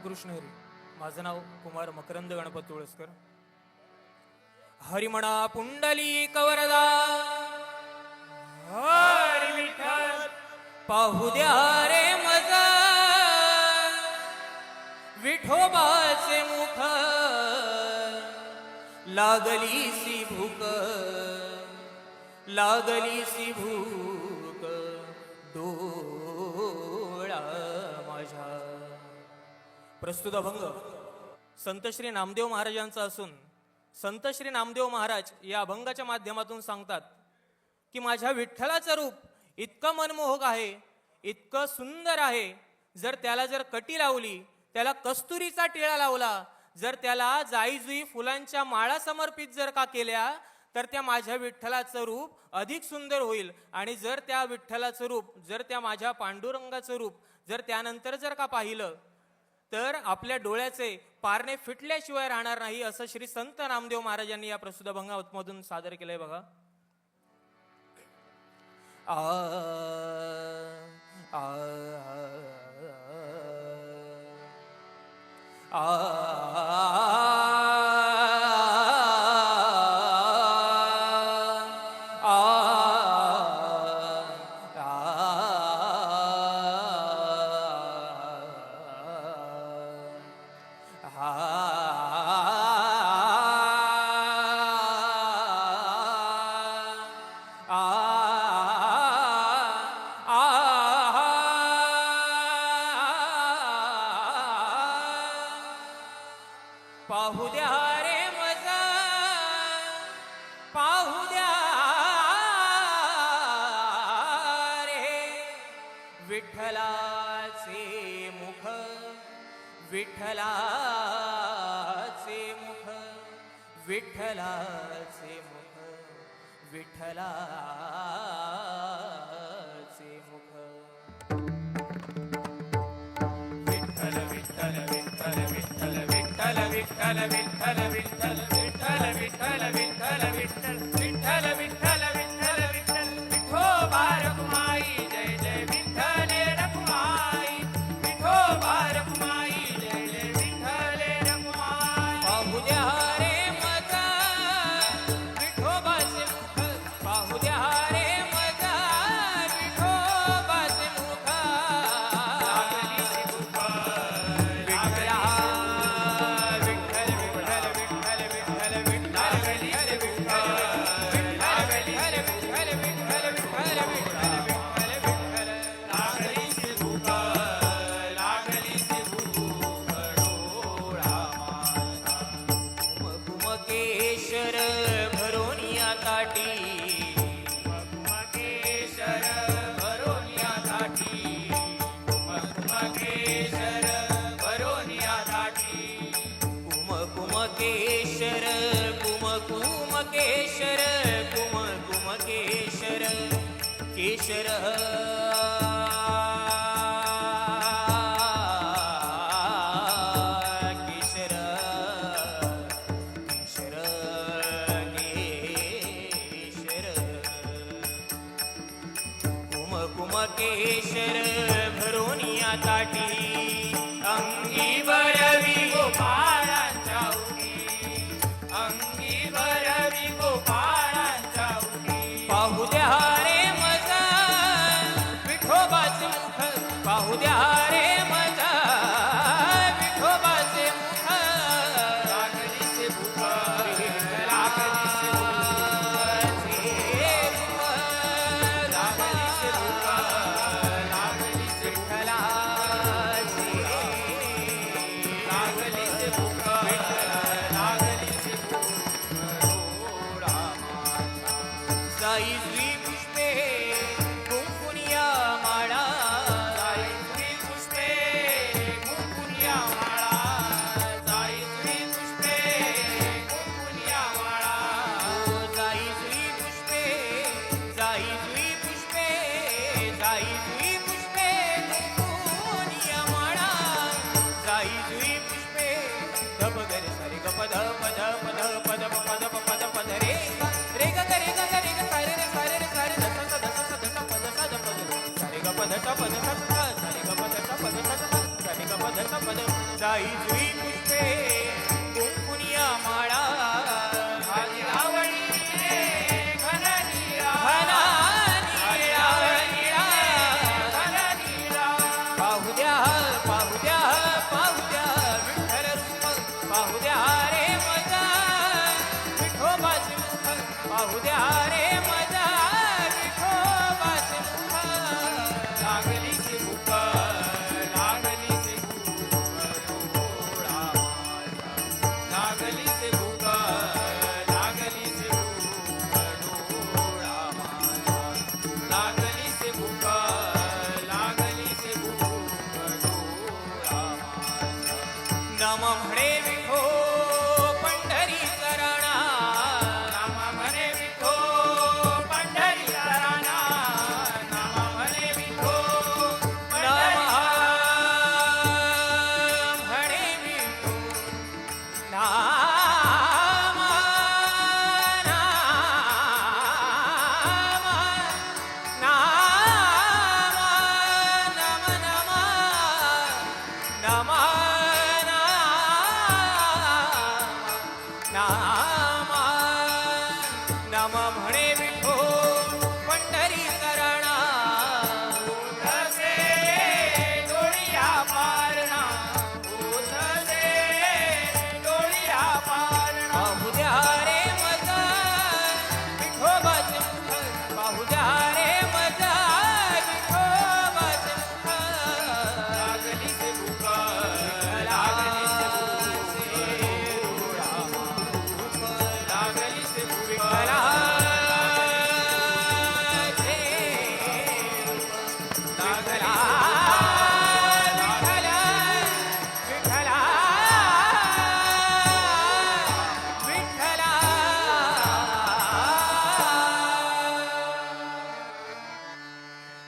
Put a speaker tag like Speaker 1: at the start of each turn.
Speaker 1: कृष्ण हरी. माझं नाव कुमार मकरंद गणपत तुळसकर. हरिमणा पुंडली कवरदा हरी विठ्ठल पाहू द्या रे मजा विठोबाचे मुख लागलीसी भूक लागलीसी भूक डोळा माझ्या. प्रस्तुत अभंग संत श्री नामदेव महाराजांचा असून संत श्री नामदेव महाराज या अभंगाच्या माध्यमातून सांगतात की माझ्या विठ्ठलाचं रूप इतकं मनमोहक आहे, इतकं सुंदर आहे. जर त्याला कटी लावली, त्याला कस्तुरीचा टिळा लावला, जर त्याला जाईजुई फुलांच्या माळा समर्पित जर का केल्या, तर त्या माझ्या विठ्ठलाचं रूप अधिक सुंदर होईल. आणि जर त्या विठ्ठलाचं रूप, जर त्या माझ्या पांडुरंगाचं रूप जर त्यानंतर जर का पाहिलं, तर आपल्या डोळ्याचे पारणे फिटल्याशिवाय राहणार नाही, असं श्री संत नामदेव महाराजांनी या प्रस्तुत अभंगामधून सादर केलंय. बघा. आ आ पाहू द्या रे मजा पाहू द्या रे विठ्ठलाचे मुख विठ्ठलाचे मुख विठ्ठलाचे मुख विठ्ठलाचे मुख. विठ्ठल विठ्ठल विठ्ठल विठ्ठल विठ्ठल विठ्ठल विठ्ठल विठ्ठल विठ्ठल विठ्ठल विठ्ठल विठ्ठल विठ्ठल विठ्ठल विठ्ठल विठ्ठल विठोबा रखुमाई जय जय विठ्ठल रखुमाई विठोबा रखुमाई जय जय विठ्ठल रखुमाई. पाहू द्या रे मजा विठोबाचे मुख पाहू द्या रे मजा विठोबाचे मुख लागलीसी भूक लागला कुमकेश्वर भरोनिया ताटी कुमकेश्वर भरोनिया ताटी कुमकेश्वर भरोनिया ताटी कुमकेश्वर कुमकेश्वर कुमकेश्वर केशर कुमकेश्वर भरोनिया ताटी अंगी भरवी गोपाळांच्या उडी अंगी भरवी गोपाळांच्या उडी. पाहू द्या रे मजा विठोबाचे मुख पाहू द्या रे मजा विठोबाचे मुख लागलीसे भूक लागलीसे जाईजुई पुष्पे कुंकुनिया माळा जाईजुई पुष्पे कुंकुनिया माळा जाईजुई पुष्पे कुंकुनिया माळा जाईजुई पुष्पे जाईजुई पुष्पे जाईजुई पुष्पे कुंकुनिया माळा जाईजुई पुष्पे धप गरे सारे गप धप धप धप धप पद पद पद रे रे ग रे ग रे ग सारे रे सारे रे सारे दस दस दस दस पद सा पद सारे ग पद सा सारे ग पद सा सारे ग पद सा पद जाई जुई पुष्पे कुंकुनिया माळा
Speaker 2: आली आवडी घन नीळा
Speaker 1: घना निळा निळा
Speaker 2: घन नीळा
Speaker 1: पाहू द्या पाहू द्या पाहू द्या विठ्ठल रूप पाहू द्या रे मजा विठोबाचे मुख पाहू द्या रे मजा विठोबाचे मुख
Speaker 2: लागली से भूक लागली से भूक डोळा माझा लागली से भूक लागली से भूक डोळा माझा लागली से भूक लागली से भूक डोळा माझा
Speaker 1: नम म्हणे